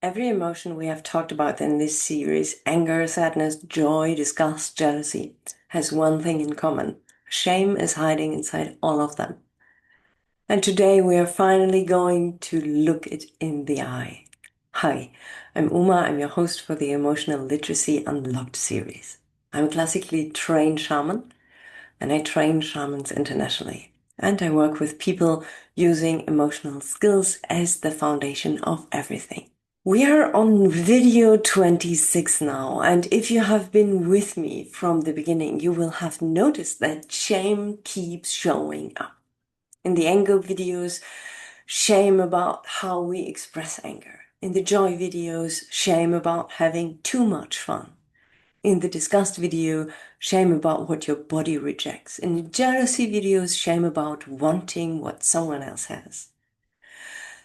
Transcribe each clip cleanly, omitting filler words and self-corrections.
Every emotion we have talked about in this series, anger, sadness, joy, disgust, jealousy, has one thing in common. Shame is hiding inside all of them. And today we are finally going to look it in the eye. Hi, I'm Uma. I'm your host for the Emotional Literacy Unlocked series. I'm a classically trained shaman, and I train shamans internationally. And I work with people using emotional skills as the foundation of everything. We are on video 26 now, and if you have been with me from the beginning, you will have noticed that shame keeps showing up. In the anger videos, shame about how we express anger. In the joy videos, shame about having too much fun. In the disgust video, shame about what your body rejects. In the jealousy videos, shame about wanting what someone else has.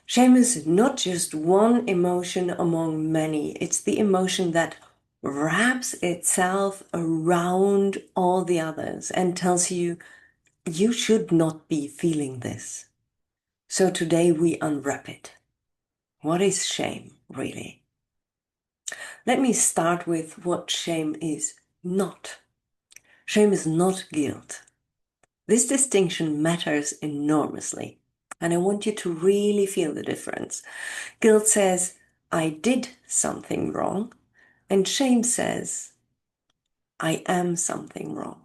Shame is not just one emotion among many. It's the emotion that wraps itself around all the others and tells you, you should not be feeling this. So today we unwrap it. What is shame, really? Let me start with what shame is not. Shame is not guilt. This distinction matters enormously, and I want you to really feel the difference. Guilt says, I did something wrong, and shame says, I am something wrong.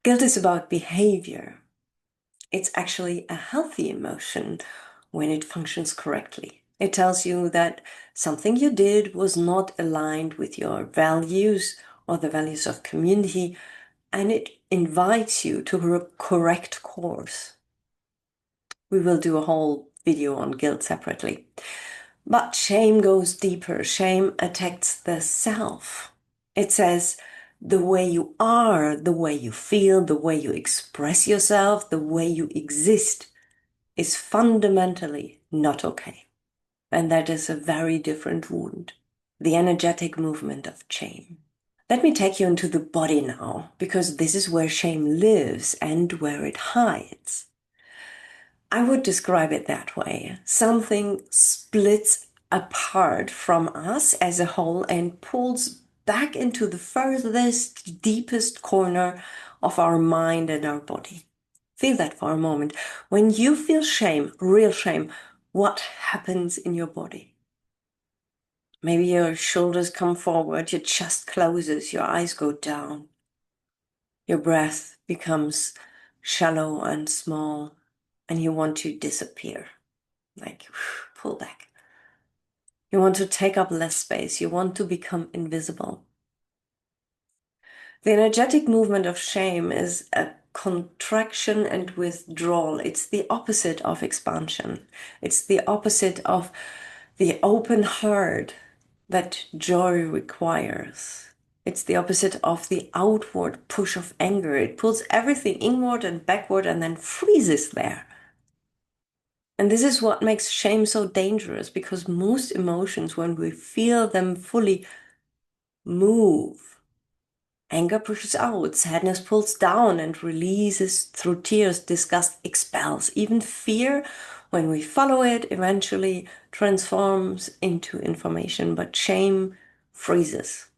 Guilt is about behavior. It's actually a healthy emotion when it functions correctly. It tells you that something you did was not aligned with your values or the values of community, and it invites you to a correct course. We will do a whole video on guilt separately. But shame goes deeper. Shame attacks the self. It says the way you are, the way you feel, the way you express yourself, the way you exist is fundamentally not okay. And that is a very different wound, the energetic movement of shame. Let me take you into the body now, because this is where shame lives and where it hides. I would describe it that way. Something splits apart from us as a whole and pulls back into the furthest, deepest corner of our mind and our body. Feel that for a moment. When you feel shame, real shame, what happens in your body? Maybe your shoulders come forward, your chest closes, your eyes go down. Your breath becomes shallow and small, and you want to disappear, like pull back. You want to take up less space. You want to become invisible. The energetic movement of shame is a contraction and withdrawal. It's the opposite of expansion. It's the opposite of the open heart that joy requires. It's the opposite of the outward push of anger. It pulls everything inward and backward and then freezes there. And this is what makes shame so dangerous, because most emotions, when we feel them fully, move. Anger pushes out, sadness pulls down and releases through tears, disgust expels. Even fear, when we follow it, eventually transforms into information, but shame freezes.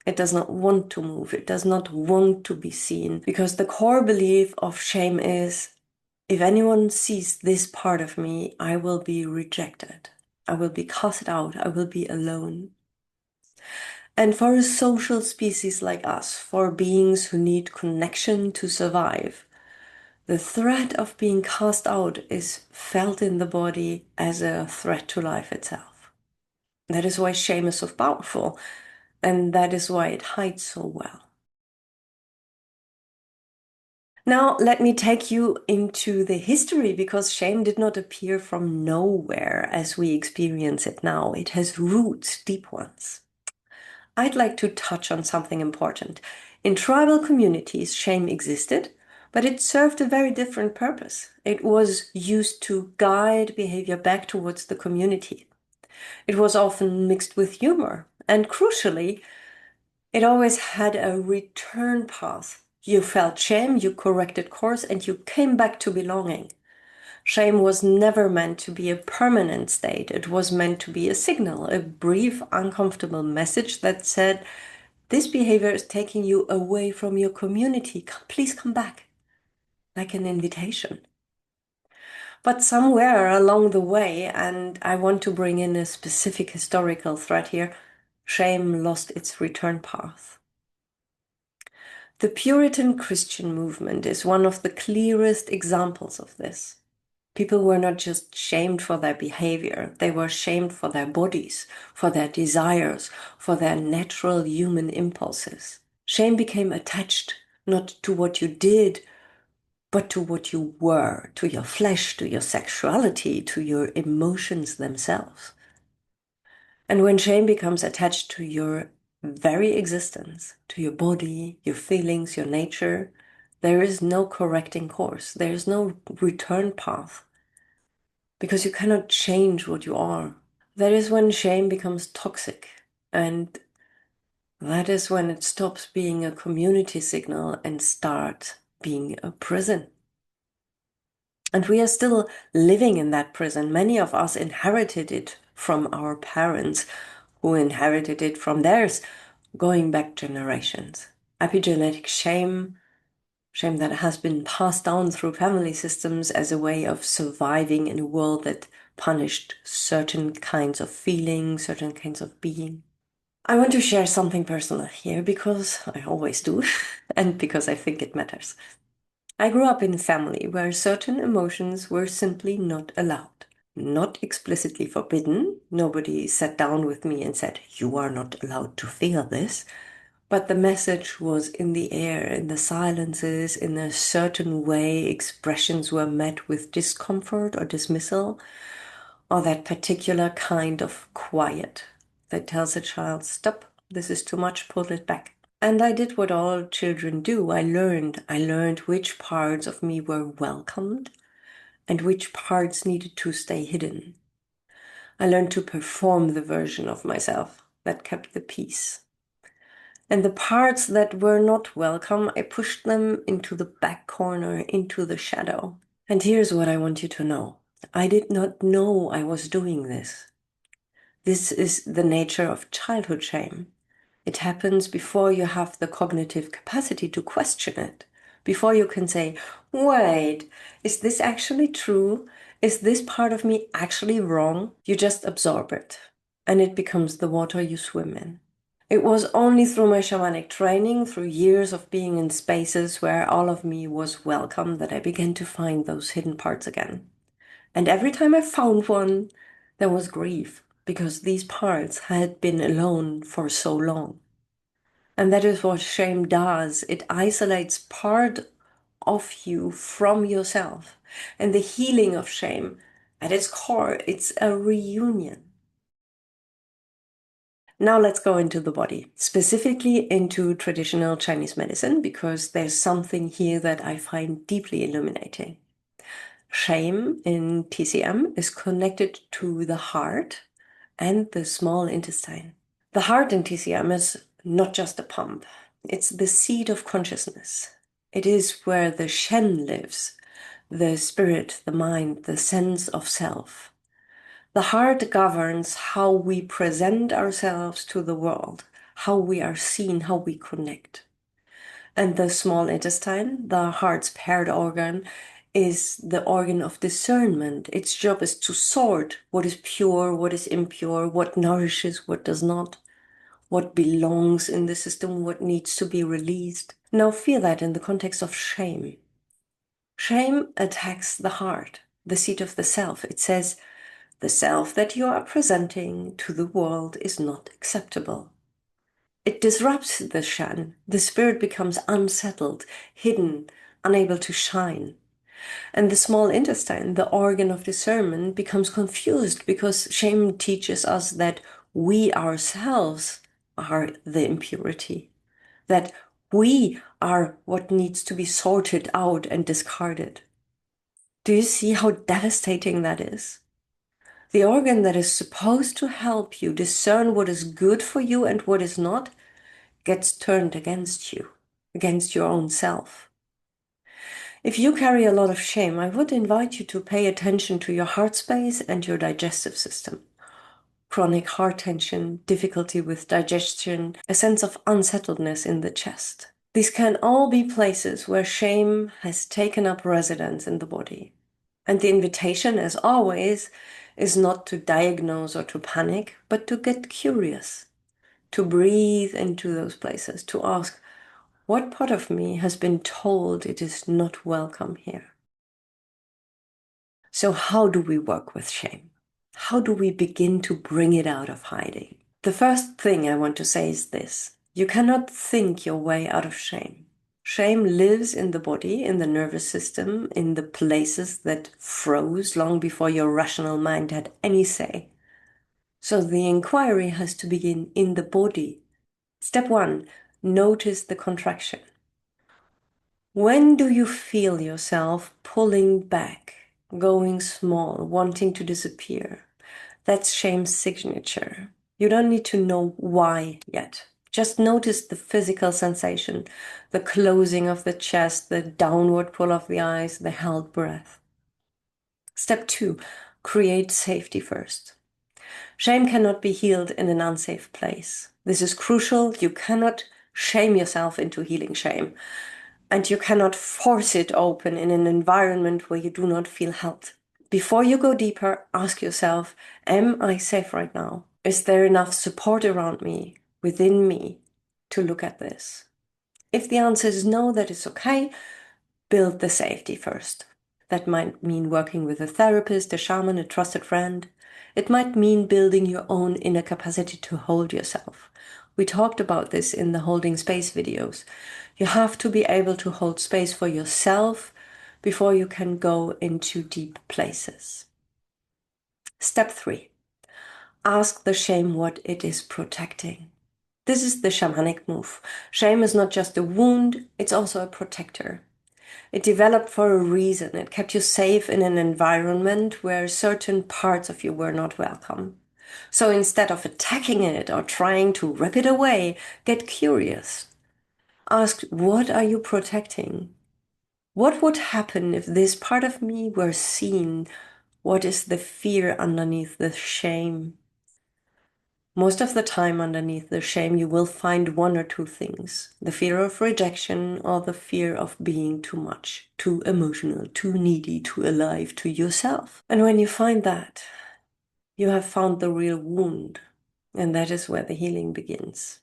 It does not want to move. It does not want to be seen, because the core belief of shame is, if anyone sees this part of me, I will be rejected. I will be cast out. I will be alone. And for a social species like us, for beings who need connection to survive, the threat of being cast out is felt in the body as a threat to life itself. That is why shame is so powerful, and that is why it hides so well. Now, let me take you into the history, because shame did not appear from nowhere as we experience it now. It has roots, deep ones. I'd like to touch on something important. In tribal communities, shame existed, but it served a very different purpose. It was used to guide behavior back towards the community. It was often mixed with humor, and crucially, it always had a return path. You felt shame, you corrected course, and you came back to belonging. Shame was never meant to be a permanent state. It was meant to be a signal, a brief, uncomfortable message that said, this behavior is taking you away from your community. Please come back, like an invitation. But somewhere along the way, and I want to bring in a specific historical thread here, shame lost its return path. The Puritan Christian movement is one of the clearest examples of this. People were not just shamed for their behavior, they were shamed for their bodies, for their desires, for their natural human impulses. Shame became attached not to what you did, but to what you were, to your flesh, to your sexuality, to your emotions themselves. And when shame becomes attached to your very existence, to your body, your feelings, your nature, there is no correcting course. There is no return path. Because you cannot change what you are. That is when shame becomes toxic, and that is when it stops being a community signal and starts being a prison. And we are still living in that prison. Many of us inherited it from our parents, who inherited it from theirs, going back generations. Epigenetic shame that has been passed down through family systems as a way of surviving in a world that punished certain kinds of feeling, certain kinds of being. I want to share something personal here because I always do, and because I think it matters. I grew up in a family where certain emotions were simply not allowed. Not explicitly forbidden. Nobody sat down with me and said, you are not allowed to feel this. But the message was in the air, in the silences, in a certain way expressions were met with discomfort or dismissal, or that particular kind of quiet that tells a child, stop, this is too much, pull it back. And I did what all children do. I learned which parts of me were welcomed and which parts needed to stay hidden. I learned to perform the version of myself that kept the peace. And the parts that were not welcome, I pushed them into the back corner, into the shadow. And here's what I want you to know. I did not know I was doing this. This is the nature of childhood shame. It happens before you have the cognitive capacity to question it, before you can say, wait, is this actually true? Is this part of me actually wrong? You just absorb it, and it becomes the water you swim in. It was only through my shamanic training, through years of being in spaces where all of me was welcome, that I began to find those hidden parts again. And every time I found one, there was grief, because these parts had been alone for so long. And that is what shame does. It isolates part of you from yourself. And the healing of shame, at its core, it's a reunion. Now let's go into the body, specifically into traditional Chinese medicine, because there's something here that I find deeply illuminating. Shame in TCM is connected to the heart and the small intestine. The heart in TCM is not just a pump, it's the seat of consciousness. It is where the Shen lives, the spirit, the mind, the sense of self. The heart governs how we present ourselves to the world, how we are seen, how we connect. And the small intestine, the heart's paired organ, is the organ of discernment. Its job is to sort what is pure, what is impure, what nourishes, what does not, what belongs in the system, what needs to be released. Now feel that in the context of shame. Shame attacks the heart, the seat of the self. It says, the self that you are presenting to the world is not acceptable. It disrupts the Shan. The spirit becomes unsettled, hidden, unable to shine. And the small intestine, the organ of discernment, becomes confused because shame teaches us that we ourselves are the impurity, that we are what needs to be sorted out and discarded. Do you see how devastating that is? The organ that is supposed to help you discern what is good for you and what is not gets turned against you, against your own self. If you carry a lot of shame, I would invite you to pay attention to your heart space and your digestive system. Chronic heart tension, difficulty with digestion, a sense of unsettledness in the chest. These can all be places where shame has taken up residence in the body. And the invitation, as always, is not to diagnose or to panic, but to get curious, to breathe into those places, to ask, what part of me has been told it is not welcome here? So how do we work with shame? How do we begin to bring it out of hiding? The first thing I want to say is this: you cannot think your way out of shame. Shame lives in the body, in the nervous system, in the places that froze long before your rational mind had any say. So the inquiry has to begin in the body. Step 1, notice the contraction. When do you feel yourself pulling back, going small, wanting to disappear? That's shame's signature. You don't need to know why yet. Just notice the physical sensation, the closing of the chest, the downward pull of the eyes, the held breath. Step 2, create safety first. Shame cannot be healed in an unsafe place. This is crucial. You cannot shame yourself into healing shame. And you cannot force it open in an environment where you do not feel held. Before you go deeper, ask yourself, am I safe right now? Is there enough support around me, within me, to look at this? If the answer is no, that is okay. Build the safety first. That might mean working with a therapist, a shaman, a trusted friend. It might mean building your own inner capacity to hold yourself. We talked about this in the holding space videos. You have to be able to hold space for yourself before you can go into deep places. Step 3, ask the shame what it is protecting. This is the shamanic move. Shame is not just a wound, it's also a protector. It developed for a reason. It kept you safe in an environment where certain parts of you were not welcome. So instead of attacking it or trying to rip it away, get curious. Ask, what are you protecting? What would happen if this part of me were seen? What is the fear underneath the shame? Most of the time underneath the shame, you will find one or two things: the fear of rejection or the fear of being too much, too emotional, too needy, too alive to yourself. And when you find that, you have found the real wound, and that is where the healing begins.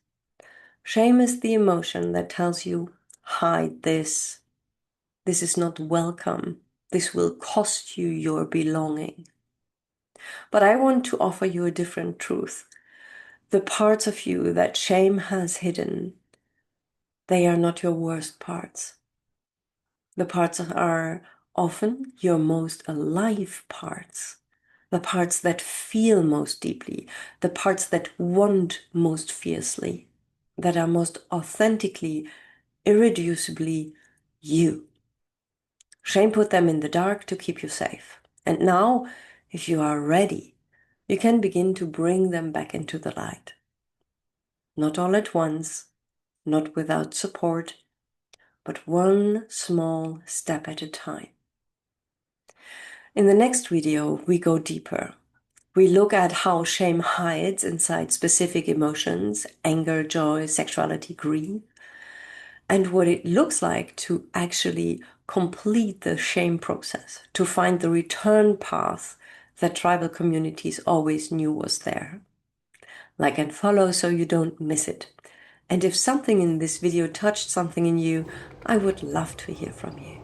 Shame is the emotion that tells you, hide this. This is not welcome. This will cost you your belonging. But I want to offer you a different truth. The parts of you that shame has hidden, they are not your worst parts. The parts are often your most alive parts. The parts that feel most deeply, the parts that want most fiercely, that are most authentically, irreducibly you. Shame put them in the dark to keep you safe. And now, if you are ready, you can begin to bring them back into the light. Not all at once, not without support, but one small step at a time. In the next video, we go deeper. We look at how shame hides inside specific emotions: anger, joy, sexuality, grief, and what it looks like to actually complete the shame process, to find the return path that tribal communities always knew was there. Like and follow so you don't miss it. And if something in this video touched something in you, I would love to hear from you.